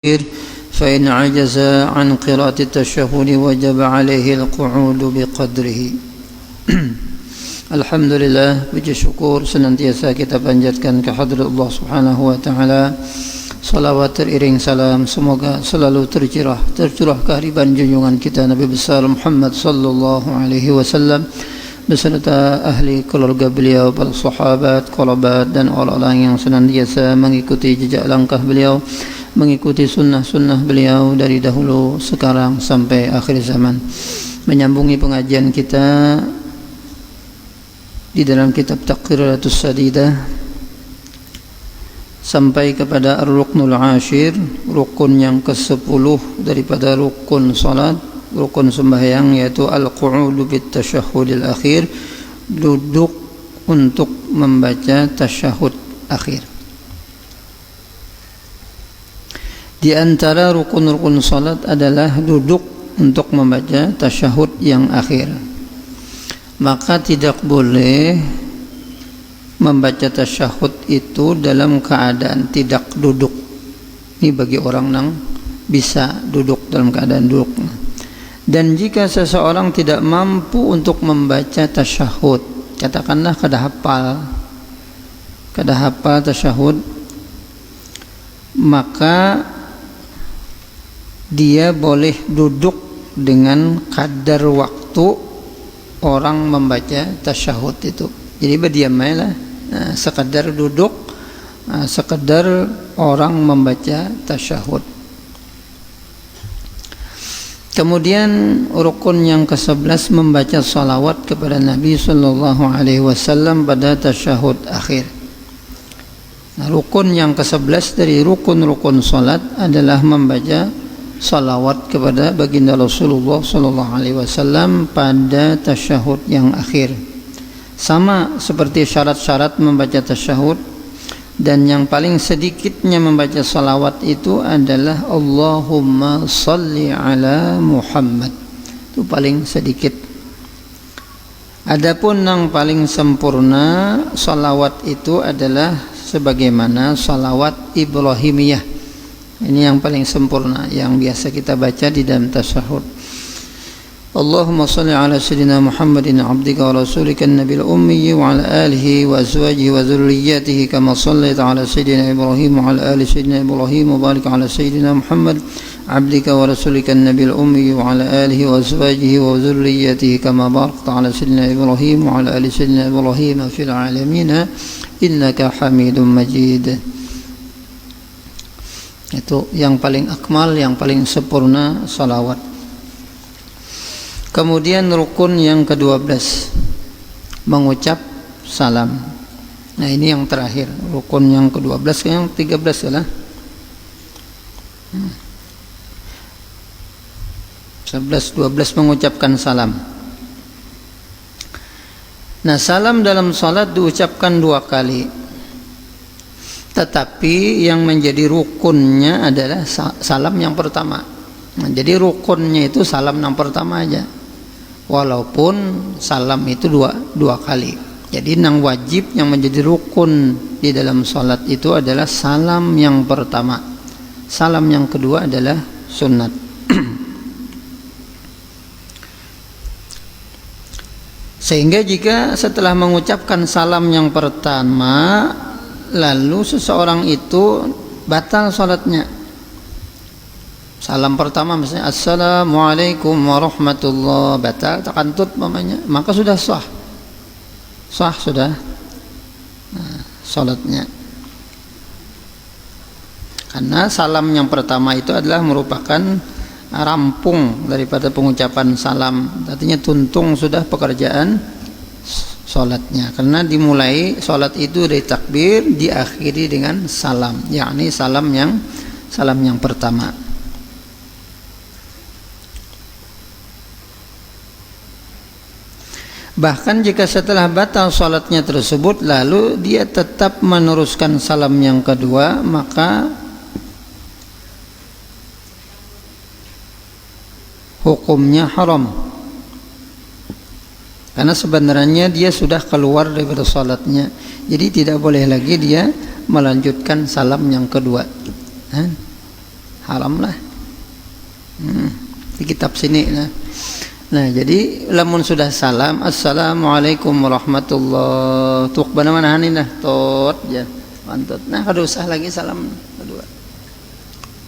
فإن عجز عن قراءة التشهد وجب عليه القعود بقدره. Alhamdulillah, puji syukur senantiasa kita panjatkan kehadrat Allah Subhanahu wa taala. Salawat teriring salam semoga selalu tercurah ke hariban junjungan kita Nabi besar Muhammad sallallahu alaihi wasallam beserta ahli keluarga beliau, para sahabat, kerabat dan orang-orang yang senantiasa mengikuti jejak langkah beliau, mengikuti sunnah-sunnah beliau dari dahulu sekarang sampai akhir zaman. Menyambungi pengajian kita di dalam kitab Taqriratus Sadidah sampai kepada Ar-Ruknul Ashir, rukun yang ke-10 daripada rukun salat, rukun sembahyang, yaitu Al-Qu'udu bit Tasyahhudil Akhir, duduk untuk membaca tasyahud akhir. Di antara rukun-rukun salat adalah duduk untuk membaca tasyahud yang akhir. Maka tidak boleh membaca tasyahud itu dalam keadaan tidak duduk. Ini bagi orang yang bisa duduk dalam keadaan duduk. Dan jika seseorang tidak mampu untuk membaca tasyahud, katakanlah kada hafal tasyahud, maka dia boleh duduk dengan kadar waktu orang membaca tasyahud itu. Jadi berdiam lah, sekadar duduk, sekadar orang membaca tasyahud. Kemudian rukun yang ke-11 membaca salawat kepada Nabi sallallahu alaihi wasallam pada tasyahud akhir. Nah, rukun yang ke-11 dari rukun-rukun salat adalah membaca salawat kepada baginda Rasulullah sallallahu alaihi wasallam pada tasyahud yang akhir. Sama seperti syarat-syarat membaca tasyahud, dan yang paling sedikitnya membaca salawat itu adalah Allahumma salli ala Muhammad. Itu paling sedikit. Adapun yang paling sempurna salawat itu adalah sebagaimana salawat Ibrahimiyah. Ini yang paling sempurna yang biasa kita baca di dalam tasyahud. Allahumma salli ala sayyidina Muhammadin abdika wa rasulika an-nabiyil ummi wa ala alihi wa azwajihi wa dhurriyyatihi kama sallaita ala sayyidina Ibrahim wa ala ali sayyidina Ibrahim wa barik ala sayyidina Muhammad abdika wa rasulika an-nabiyil ummi wa ala alihi wa azwajihi wa dhurriyyatihi kama barakta ala sayyidina Ibrahim wa ala ali sayyidina Ibrahim fil alamin innaka Hamidum Majid. Itu yang paling akmal, yang paling sempurna salawat. Kemudian rukun yang ke-12 mengucap salam. Nah, ini yang terakhir, rukun yang ke-12, yang 13 adalah 11, 12 mengucapkan salam. Nah, salam dalam salat diucapkan 2 kali. Tetapi yang menjadi rukunnya adalah salam yang pertama. Nah, jadi rukunnya itu salam yang pertama aja, walaupun salam itu dua kali. Jadi yang wajib, yang menjadi rukun di dalam salat itu adalah salam yang pertama. Salam yang kedua adalah sunnat. Sehingga jika setelah mengucapkan salam yang pertama lalu seseorang itu batal salatnya, salam pertama misalnya assalamualaikum warahmatullahi, batal takantut mamanya, maka sudah sah sudah salatnya. Karena salam yang pertama itu adalah merupakan rampung daripada pengucapan salam, artinya tuntung sudah pekerjaan salatnya, karena dimulai salat itu dari takbir, diakhiri dengan salam, yakni salam yang pertama. Bahkan jika setelah batal salatnya tersebut lalu dia tetap meneruskan salam yang kedua, maka hukumnya haram. Karena sebenarnya dia sudah keluar daripada salatnya, jadi tidak boleh lagi dia melanjutkan salam yang kedua. haram lah. Di kitab sini lah. Nah, jadi lamun sudah salam, assalamualaikum warahmatullah, tuk mana dah tot ya pantut. Nah, kada usah lagi salam kedua.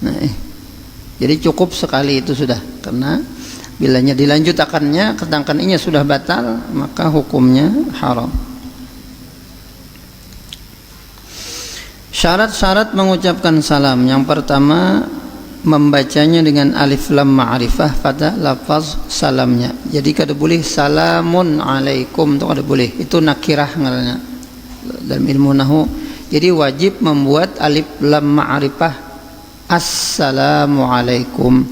Nah, jadi cukup sekali itu sudah, karena bilanya dilanjutakannya ketangkaninya sudah batal, maka hukumnya haram. Syarat-syarat mengucapkan salam, yang pertama membacanya dengan alif lam ma'rifah pada lafaz salamnya. Jadi kada boleh salamun alaikum, itu kada boleh, itu nakirah ngarannya dalam ilmu nahwu. Jadi wajib membuat alif lam ma'rifah assalamu alaikum.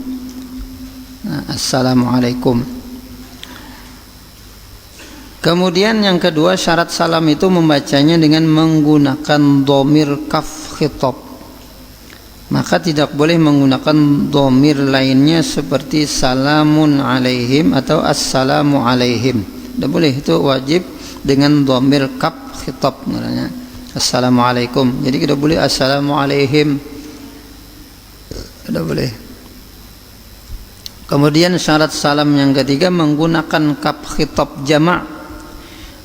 Nah, assalamu alaikum. Kemudian yang kedua, syarat salam itu membacanya dengan menggunakan dhamir kaf khitab. Maka tidak boleh menggunakan dhamir lainnya seperti salamun alaihim atau assalamu alaihim. Tidak boleh, itu wajib dengan dhamir kaf khitab namanya. Assalamualaikum. Jadi tidak boleh assalamu alaihim. Tidak boleh. Kemudian syarat salam yang ketiga menggunakan kaf khitab jama',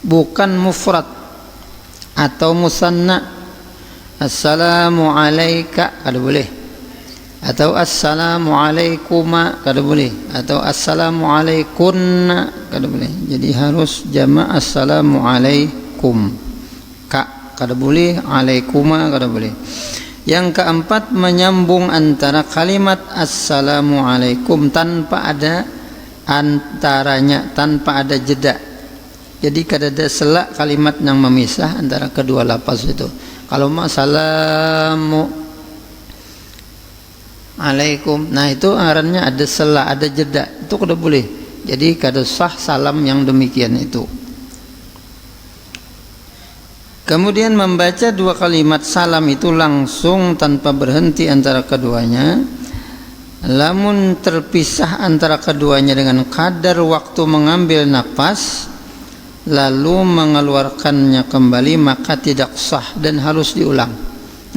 bukan mufrad atau musanna. Assalamu alayka kada boleh, atau assalamu alaikuma kada boleh, atau assalamu alaikunna kada boleh. Jadi harus jama' assalamu alaikum, kada boleh, alaikuma kada boleh. Yang keempat, menyambung antara kalimat assalamu alaikum tanpa ada antaranya, tanpa ada jeda. Jadi kada ada selak kalimat yang memisah antara kedua lafaz itu. Kalau assalamu alaikum, nah itu arannya ada sela, ada jeda, itu kada boleh. Jadi kada sah salam yang demikian itu. Kemudian membaca dua kalimat salam itu langsung tanpa berhenti antara keduanya. Lamun terpisah antara keduanya dengan kadar waktu mengambil nafas lalu mengeluarkannya kembali, maka tidak sah dan harus diulang.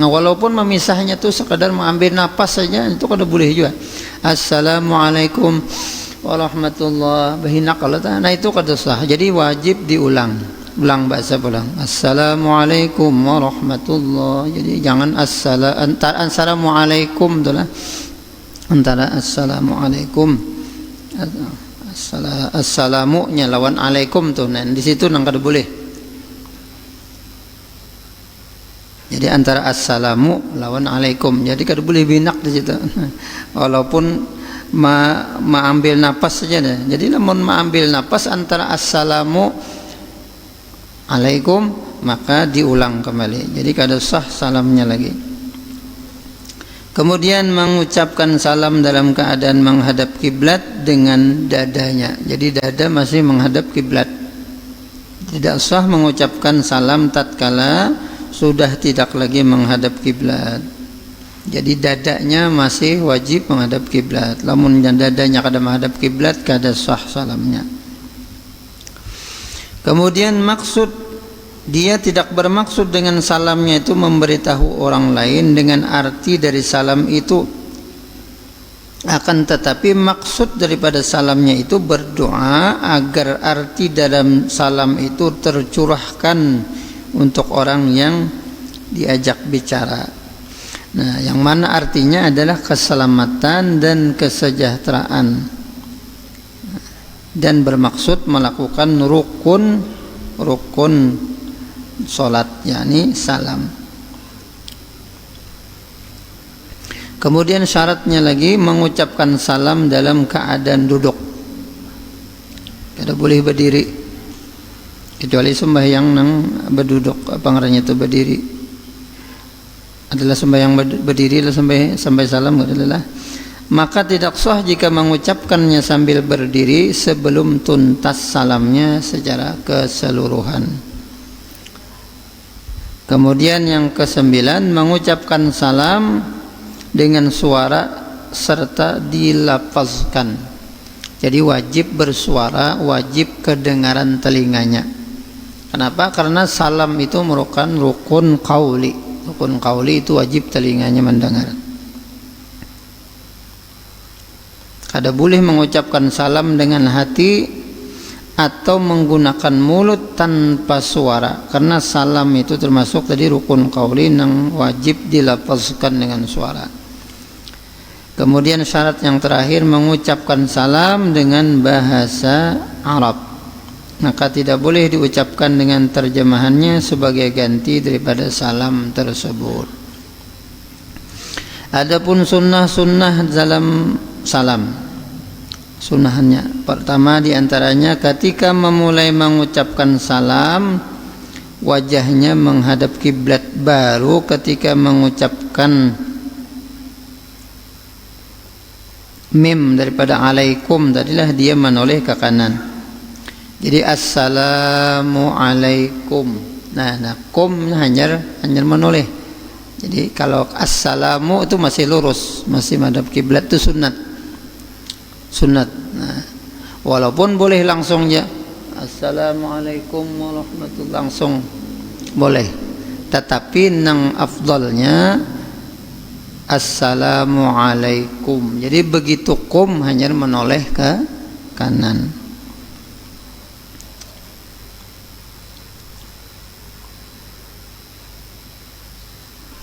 Nah, walaupun memisahnya itu sekadar mengambil napas saja, itu kada boleh juga. Assalamualaikum warahmatullahi wabarakatuh. Nah, itu kada sah. Jadi wajib diulang. Ulang bahasa pulang. Assalamualaikum warahmatullahi. Jadi jangan antara assalamualaikum itulah. Antara assalamualaikum assalamunya lawan alaikum tuh, nah di situ nang kada boleh. Jadi antara assalamu lawan alaikum, jadi kada boleh binak di situ. Walaupun ambil napas saja deh. Jadi namun ambil napas antara assalamu alaikum, maka diulang kembali. Jadi kada sah salamnya lagi. Kemudian mengucapkan salam dalam keadaan menghadap kiblat dengan dadanya. Jadi dada masih menghadap kiblat. Tidak sah mengucapkan salam tatkala sudah tidak lagi menghadap kiblat. Jadi dadanya masih wajib menghadap kiblat. Lamun dadanya kada menghadap kiblat, kada sah salamnya. Kemudian maksud, dia tidak bermaksud dengan salamnya itu memberitahu orang lain dengan arti dari salam itu. Akan tetapi maksud daripada salamnya itu berdoa agar arti dalam salam itu tercurahkan untuk orang yang diajak bicara. Nah, yang mana artinya adalah keselamatan dan kesejahteraan, dan bermaksud melakukan rukun salat, yakni salam. Kemudian syaratnya lagi mengucapkan salam dalam keadaan duduk. Kada boleh berdiri, kecuali sembahyang nang berduduk, apa ngarannya itu berdiri. Adalah sembahyang berdiri lah sampai salam adalah. Maka tidak sah jika mengucapkannya sambil berdiri sebelum tuntas salamnya secara keseluruhan. Kemudian yang kesembilan, mengucapkan salam dengan suara serta dilafazkan. Jadi wajib bersuara, wajib kedengaran telinganya. Kenapa? Karena salam itu merupakan rukun qauli. Rukun qauli itu wajib telinganya mendengar. Kada boleh mengucapkan salam dengan hati atau menggunakan mulut tanpa suara, karena salam itu termasuk tadi rukun qauli yang wajib dilafazkan dengan suara. Kemudian syarat yang terakhir, mengucapkan salam dengan bahasa Arab, maka tidak boleh diucapkan dengan terjemahannya sebagai ganti daripada salam tersebut. Adapun sunnah-sunnah dalam salam, sunnahannya pertama diantaranya ketika memulai mengucapkan salam wajahnya menghadap kiblat, baru ketika mengucapkan mim daripada alaikum tadilah dia menoleh ke kanan. Jadi assalamu alaikum. Nah, kum hanya menoleh. Jadi kalau assalamu itu masih lurus, masih menghadap kiblat, itu sunat. Nah, walaupun boleh langsung ya assalamualaikum warahmatullahi, langsung boleh, tetapi nang afdalnya assalamualaikum. Jadi begitu kum hanya menoleh ke kanan.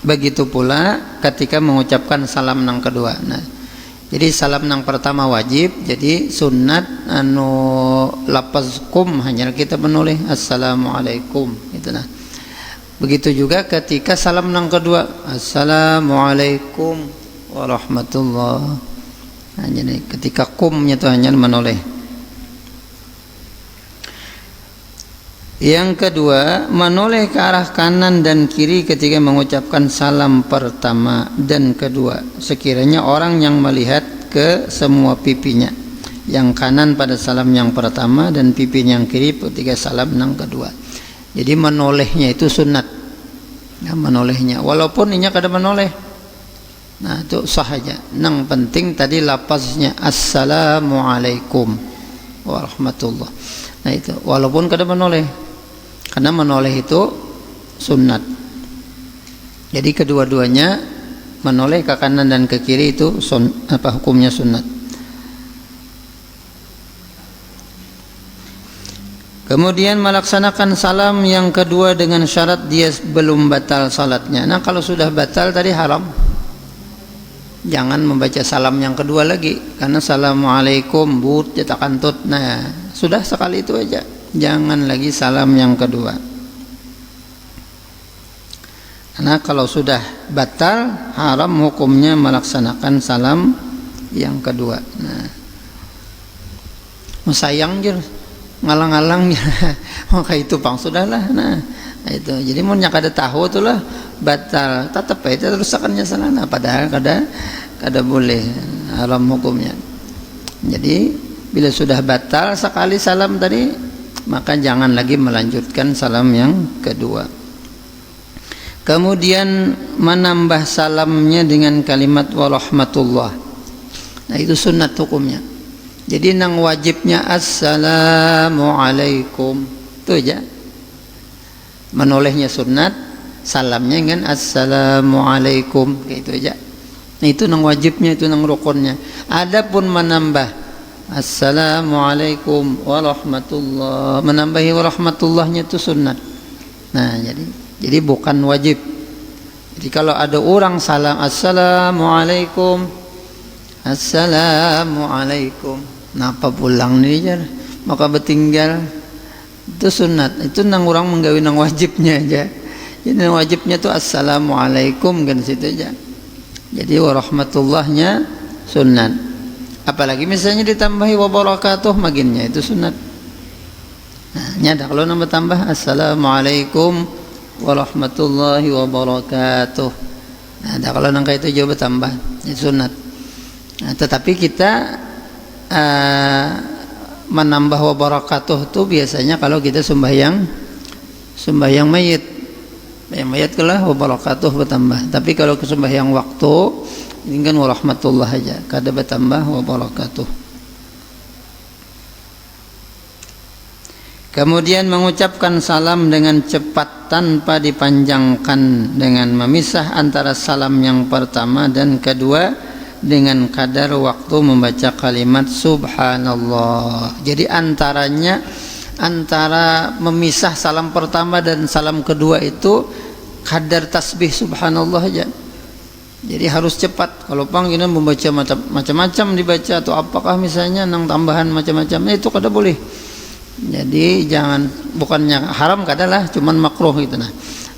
Begitu pula ketika mengucapkan salam nang kedua. Nah, jadi salam nang pertama wajib, jadi sunat lafaz kum hanya kita menoleh assalamualaikum itu. Nah, begitu juga ketika salam nang kedua assalamualaikum warahmatullahi. Nah, jadi ketika kumnya itu hanya menoleh. Yang kedua, menoleh ke arah kanan dan kiri ketika mengucapkan salam pertama dan kedua, sekiranya orang yang melihat ke semua pipinya, yang kanan pada salam yang pertama dan pipinya yang kiri ketika salam yang kedua. Jadi menolehnya itu sunat ya, menolehnya walaupun inya kada menoleh, nah itu sah aja. Yang penting tadi lafaznya assalamualaikum warahmatullah. Nah itu walaupun kada menoleh, karena menoleh itu sunat. Jadi kedua-duanya menoleh ke kanan dan ke kiri itu hukumnya sunat. Kemudian melaksanakan salam yang kedua dengan syarat dia belum batal salatnya. Nah kalau sudah batal tadi haram, jangan membaca salam yang kedua lagi, karena assalamualaikum but cetakan tut. Nah sudah sekali itu aja, jangan lagi salam yang kedua. Karena kalau sudah batal haram hukumnya melaksanakan salam yang kedua. Nah, sayang je ngalang-ngalang maka itu pang sudahlah. Nah itu jadi mau nyak ada tahu itulah batal tetap aja terus akannya salah. Nah, padahal kada boleh, haram hukumnya. Jadi bila sudah batal sekali salam tadi, maka jangan lagi melanjutkan salam yang kedua. Kemudian menambah salamnya dengan kalimat warahmatullah. Nah itu sunat hukumnya. Jadi nang wajibnya assalamualaikum itu aja, menolehnya sunat, salamnya dengan assalamualaikum kayak itu aja. Nah itu nang wajibnya, itu nang rukunnya. Adapun menambah assalamualaikum warahmatullah, menambahi warahmatullahnya itu sunat. Nah jadi bukan wajib. Jadi kalau ada orang salam assalamualaikum, napa pulang nih jar, maka bertinggal, itu sunat. Itu nang orang menggawi nang wajibnya aja. Jadi nang wajibnya itu assalamualaikum kan situ aja. Jadi warahmatullahnya sunat. Apalagi misalnya ditambahi wabarakatuh maginnya itu sunat. Nah, nyada kalau nambah tambah assalamualaikum warahmatullahi wabarakatuh. Nah, kalau nangka itu jauh bertambah itu sunat. Nah, tetapi kita menambah wabarakatuh itu biasanya kalau kita sembahyang mayit. Yang mayit kalah wabarakatuh bertambah. Tapi kalau sembahyang waktu ini kan warahmatullah aja, kada bertambah wabarakatuh. Kemudian mengucapkan salam dengan cepat tanpa dipanjangkan dengan memisah antara salam yang pertama dan kedua dengan kadar waktu membaca kalimat subhanallah. Jadi antara memisah salam pertama dan salam kedua itu kadar tasbih subhanallah aja. Jadi harus cepat. Kalau panggilan membaca macam-macam dibaca atau apakah misalnya nang tambahan macam-macam itu kada boleh. Jadi jangan, bukannya haram kadalah, cuman makruh gitu nah.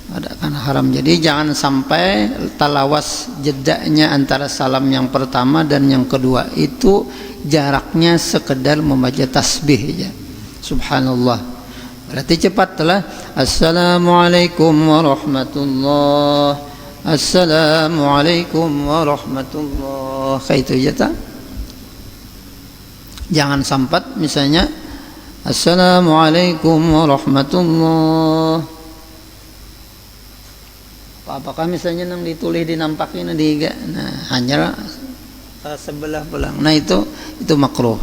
Ada kan haram. Jadi jangan sampai talawas jedanya antara salam yang pertama dan yang kedua itu jaraknya sekedar membaca tasbih aja. Subhanallah. Berarti cepat telah. Assalamualaikum warahmatullah. Assalamualaikum warahmatullah. Kayak itu aja tak? Jangan sampat misalnya Assalamualaikum warahmatullah. Apakah misalnya nang ditulis dinampakin diga, nah hanya sebelah belang, nah itu makruh.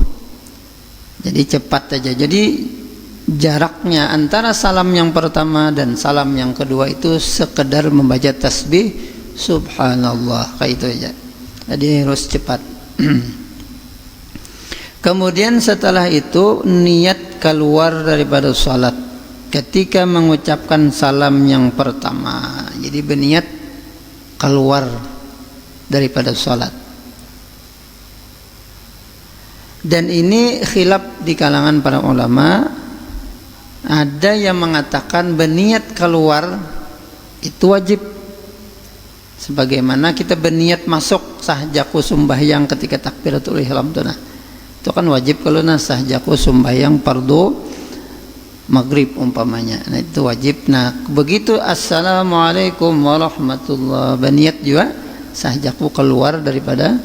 Jadi cepat aja. Jadi jaraknya antara salam yang pertama dan salam yang kedua itu sekedar membaca tasbih subhanallah, kayak itu aja. Jadi harus cepat. Kemudian setelah itu niat keluar daripada salat ketika mengucapkan salam yang pertama. Jadi berniat keluar daripada salat. Dan ini khilaf di kalangan para ulama. Ada yang mengatakan berniat keluar itu wajib, sebagaimana kita berniat masuk sahjaku sembahyang ketika takbiratul ihram itu nah. Itu kan wajib kalau sahjaku sembahyang fardu maghrib umpamanya. Nah itu wajib. Nah begitu assalamualaikum warahmatullah berniat juga sahjaku keluar daripada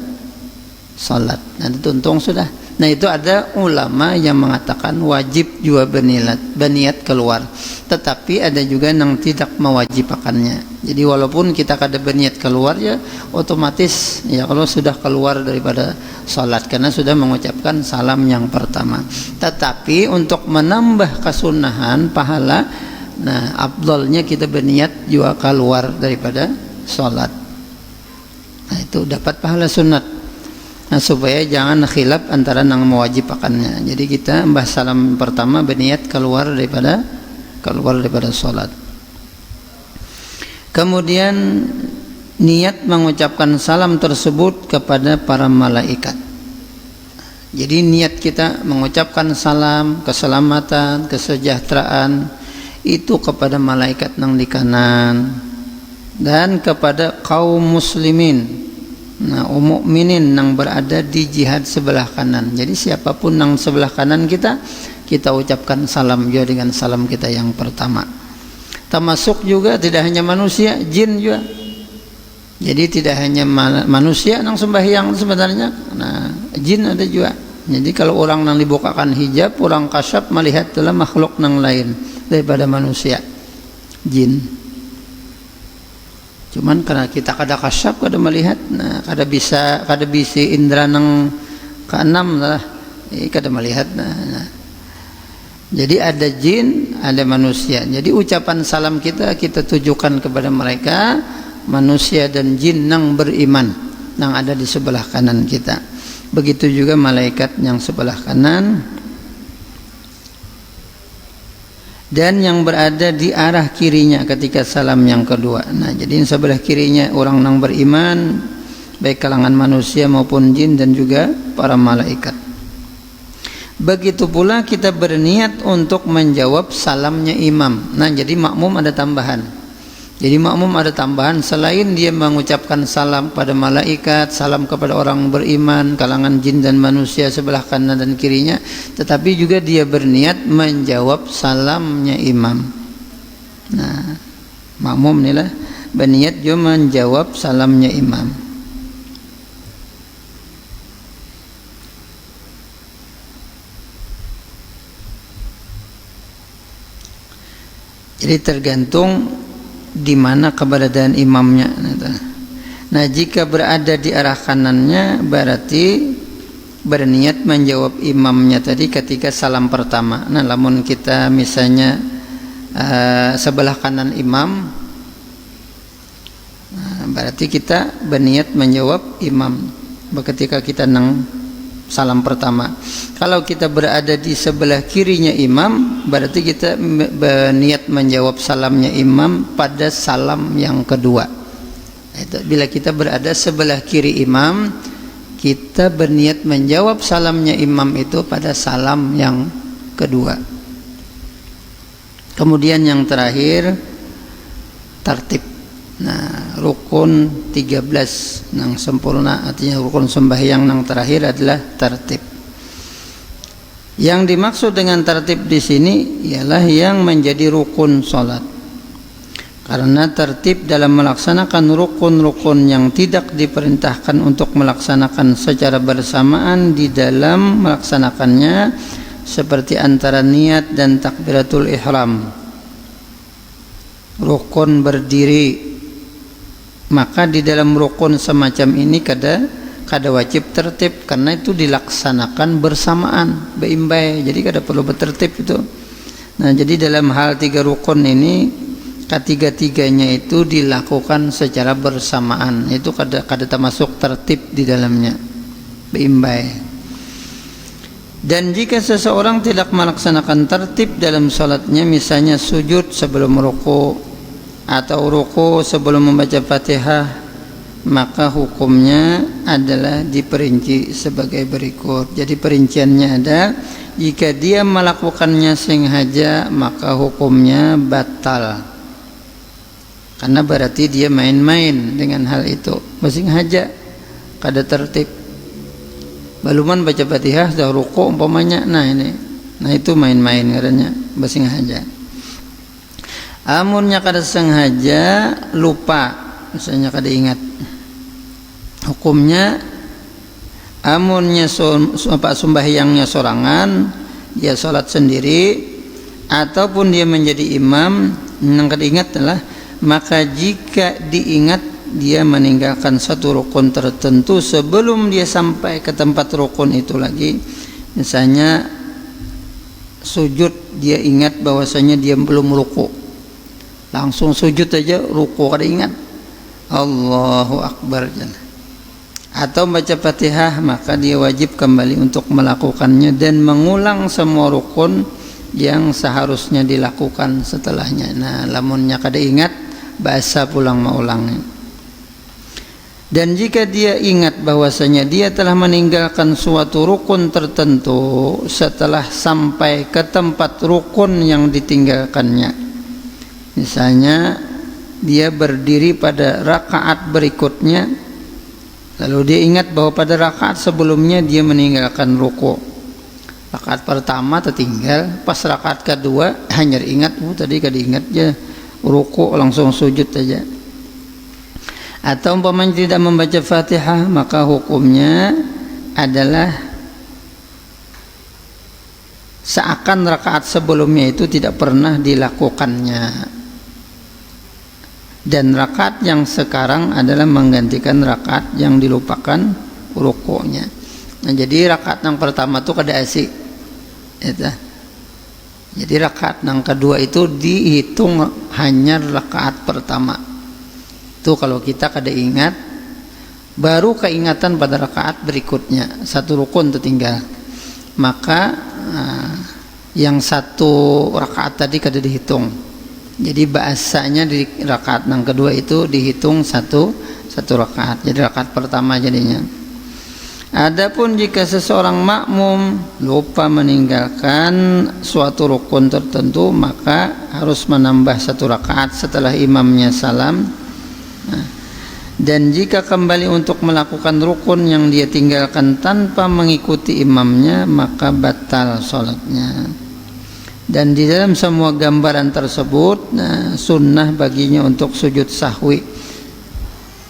salat. Nah itu untung sudah. Nah itu ada ulama yang mengatakan wajib juga berniat keluar. Tetapi ada juga yang tidak mewajibkannya. Jadi walaupun kita kada berniat keluar ya otomatis ya kalau sudah keluar daripada salat karena sudah mengucapkan salam yang pertama. Tetapi untuk menambah kesunahan pahala, nah afdalnya kita berniat juga keluar daripada salat. Nah itu dapat pahala sunat. Nah supaya jangan khilaf antara nang mewajibkannya. Jadi kita mbah salam pertama berniat keluar daripada salat. Kemudian niat mengucapkan salam tersebut kepada para malaikat. Jadi niat kita mengucapkan salam keselamatan, kesejahteraan itu kepada malaikat nang di kanan dan kepada kaum muslimin. Nah, mukminin yang berada di jihad sebelah kanan. Jadi siapapun yang sebelah kanan kita ucapkan salam juga dengan salam kita yang pertama. Termasuk juga tidak hanya manusia, jin juga. Jadi tidak hanya manusia yang sembahyang sebenarnya. Nah, jin ada juga. Jadi kalau orang yang dibukakan hijab, orang kasyaf melihat adalah makhluk yang lain daripada manusia, jin. Cuman karena kita kada kasyaf, kada melihat, nah kada bisa indra nang keenam lah, kada melihat. Nah. Jadi ada jin, ada manusia. Jadi ucapan salam kita tujukan kepada mereka, manusia dan jin yang beriman, yang ada di sebelah kanan kita. Begitu juga malaikat yang sebelah kanan. Dan yang berada di arah kirinya ketika salam yang kedua. Nah, jadi sebelah kirinya orang yang beriman, baik kalangan manusia maupun jin dan juga para malaikat. Begitu pula kita berniat untuk menjawab salamnya imam. Nah, jadi makmum ada tambahan. Jadi makmum ada tambahan selain dia mengucapkan salam pada malaikat, salam kepada orang beriman, kalangan jin dan manusia sebelah kanan dan kirinya, tetapi juga dia berniat menjawab salamnya imam. Nah, makmum inilah berniat juga menjawab salamnya imam. Jadi tergantung di mana keberadaan imamnya. Nah, jika berada di arah kanannya berarti berniat menjawab imamnya tadi ketika salam pertama. Nah, lamun kita misalnya sebelah kanan imam, nah, berarti kita berniat menjawab imam. ketika kita nang salam pertama. Kalau kita berada di sebelah kirinya imam, berarti kita berniat menjawab salamnya imam pada salam yang kedua. Itu bila kita berada sebelah kiri imam, kita berniat menjawab salamnya imam itu pada salam yang kedua. Kemudian yang terakhir tartib. Nah, rukun 13 nang sempurna, artinya rukun sembahyang nang terakhir adalah tartib. Yang dimaksud dengan tartib di sini ialah yang menjadi rukun salat. Karena tertib dalam melaksanakan rukun-rukun yang tidak diperintahkan untuk melaksanakan secara bersamaan di dalam melaksanakannya, seperti antara niat dan takbiratul ihram. Rukun berdiri, maka di dalam rukun semacam ini kada wajib tertib, karena itu dilaksanakan bersamaan, beimbai. Jadi kada perlu bertertib itu. Nah, jadi dalam hal 3 rukun ini, ketiga-tiganya itu dilakukan secara bersamaan. Itu kada termasuk tertib di dalamnya, beimbai. Dan jika seseorang tidak melaksanakan tertib dalam salatnya, misalnya sujud sebelum ruku atau ruku sebelum membaca Fatihah, maka hukumnya adalah diperinci sebagai berikut. Jadi perinciannya ada, jika dia melakukannya sengaja maka hukumnya batal, karena berarti dia main-main dengan hal itu, bersengaja kada tertib. Baluman baca Fatihah sudah ruku umpamanya, nah itu main-main karena bersengaja. Amunnya kada sengaja, lupa, misalnya kada ingat, hukumnya amunnya sembahyangnya sorangan, dia sholat sendiri, ataupun dia menjadi imam yang kada ingat adalah, maka jika diingat dia meninggalkan satu rukun tertentu sebelum dia sampai ke tempat rukun itu lagi, misalnya sujud, dia ingat bahwasanya dia belum ruku, langsung sujud aja, ruku kada ingat, Allahu Akbar, atau baca Fatihah, maka dia wajib kembali untuk melakukannya dan mengulang semua rukun yang seharusnya dilakukan setelahnya. Nah, lamunnya kada ingat, bahasa pulang maulang. Dan jika dia ingat bahwasanya dia telah meninggalkan suatu rukun tertentu setelah sampai ke tempat rukun yang ditinggalkannya, misalnya dia berdiri pada rakaat berikutnya, lalu dia ingat bahwa pada rakaat sebelumnya dia meninggalkan ruku, rakaat pertama tertinggal, pas rakaat kedua hanya ingat, tadi kada ingat aja ruku, langsung sujud aja. Atau umpamanya tidak membaca Fatihah, maka hukumnya adalah seakan rakaat sebelumnya itu tidak pernah dilakukannya, dan rakaat yang sekarang adalah menggantikan rakaat yang dilupakan rukunya. Nah, jadi rakaat yang pertama itu kada asik itu. Jadi rakaat yang kedua itu dihitung hanya rakaat pertama. Itu kalau kita kada ingat, baru keingatan pada rakaat berikutnya, satu rukun tertinggal, maka yang satu rakaat tadi kada dihitung. Jadi bahasanya di rakaat yang kedua itu dihitung satu rakaat, jadi rakaat pertama jadinya. Adapun jika seseorang makmum lupa meninggalkan suatu rukun tertentu, maka harus menambah satu rakaat setelah imamnya salam. Dan jika kembali untuk melakukan rukun yang dia tinggalkan tanpa mengikuti imamnya, maka batal sholatnya. Dan di dalam semua gambaran tersebut, sunnah baginya untuk sujud sahwi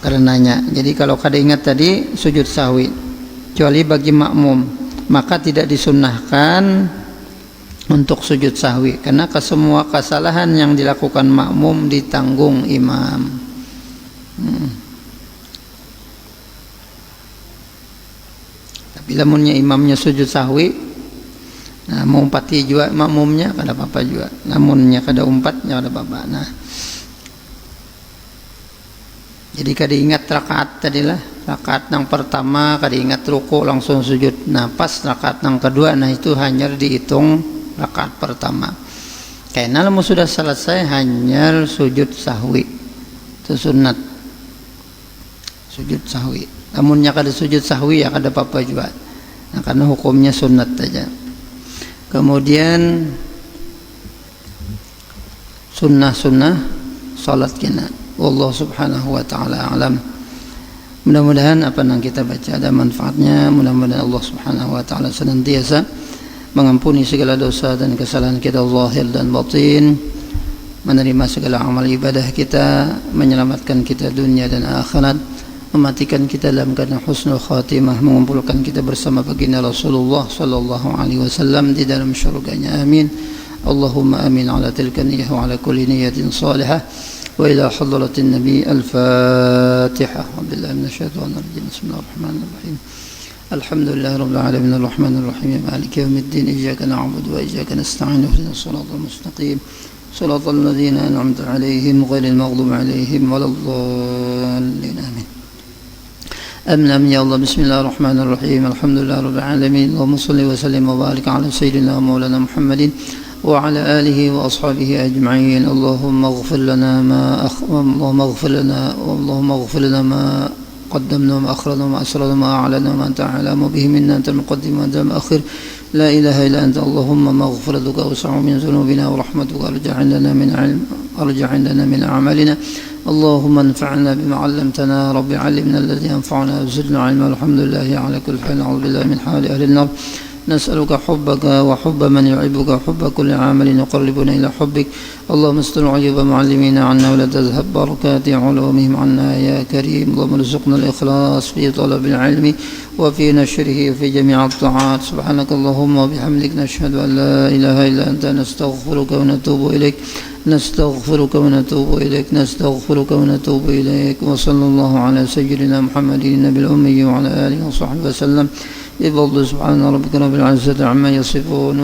karenanya. Jadi kalau kada ingat tadi sujud sahwi, kecuali bagi makmum, maka tidak disunnahkan untuk sujud sahwi, karena kesemua kesalahan yang dilakukan makmum ditanggung imam. Tapi lamunnya imamnya sujud sahwi, nah, mau umpati juga makmumnya kada apa-apa juga, lamunnya kada umpatnya kada apa-apa. Nah, jadi kada ingat rakaat tadilah, rakaat yang pertama kada ingat ruku langsung sujud. Nah pas rakaat yang kedua, nah itu hanya dihitung rakaat pertama. Karena lamun sudah selesai hanya sujud sahwi, itu sunat sujud sahwi. Namunnya kada sujud sahwi ya kada apa-apa juga. Nah karena hukumnya sunat saja. Kemudian sunnah-sunnah salat kita. Wallahu subhanahu wa ta'ala alam. Mudah-mudahan apa yang kita baca ada manfaatnya. Mudah-mudahan Allah subhanahu wa ta'ala senantiasa mengampuni segala dosa dan kesalahan kita zahir dan batin, menerima segala amal ibadah kita, menyelamatkan kita dunia dan akhirat, mematikan kita dalam keadaan husnul khatimah, mengumpulkan kita bersama baginda Rasulullah sallallahu alaihi wasallam di dalam syurganya. Amin. Allahumma amin ala tilka niyyah wa ala kulli niyyatin salihah. Wa ila hadratin nabi al-Fatihah. Billahi minasyaitonir rajim. Bismillahirrahmanirrahim. Alhamdulillah rabbil alamin arrahmanir rahim maliki yaumiddin iyyaka na'budu wa iyyaka nasta'in ihdinas siratal mustaqim siratal ladzina an'amta 'alaihim ghairil maghdubi 'alaihim waladdallin. Amin. أمن يا الله. بسم الله الرحمن الرحيم. الحمد لله رب العالمين. اللهم صل وسلم وبارك على سيدنا مولانا محمد وعلى آله وأصحابه أجمعين. اللهم اغفر لنا ما قدمنا وما أخرنا وما أسررنا وما أعلنا وما أنت أعلم به منا، أنت المقدم وأنت المؤخر، لا إله إلا أنت. اللهم مغفرتك أوسع من ذنوبنا ورحمتك أرجع عندنا من أعمالنا. اللهم انفعنا بما علمتنا. رب علمنا الذي ينفعنا وزدنا علما. الحمد لله على كل حال. أعوذ بالله من حال أهل النار. نسألك حبك وحب من يحبك وحب كل عمل يقربنا إلى حبك. اللهم استر عيوب معلمينا عنا ولا تذهب بركات علومهم عنا يا كريم. اللهم ارزقنا الإخلاص في طلب العلم وفي نشره وفي جميع الطاعات. سبحانك اللهم وبحمدك نشهد أن لا إله إلا أنت نستغفرك ونتوب إليك. وصلى الله على سيدنا محمد النبي الأمي وعلى آله وصحبه وسلم. بفضل سبحان ربك رب العزة عما يصفون.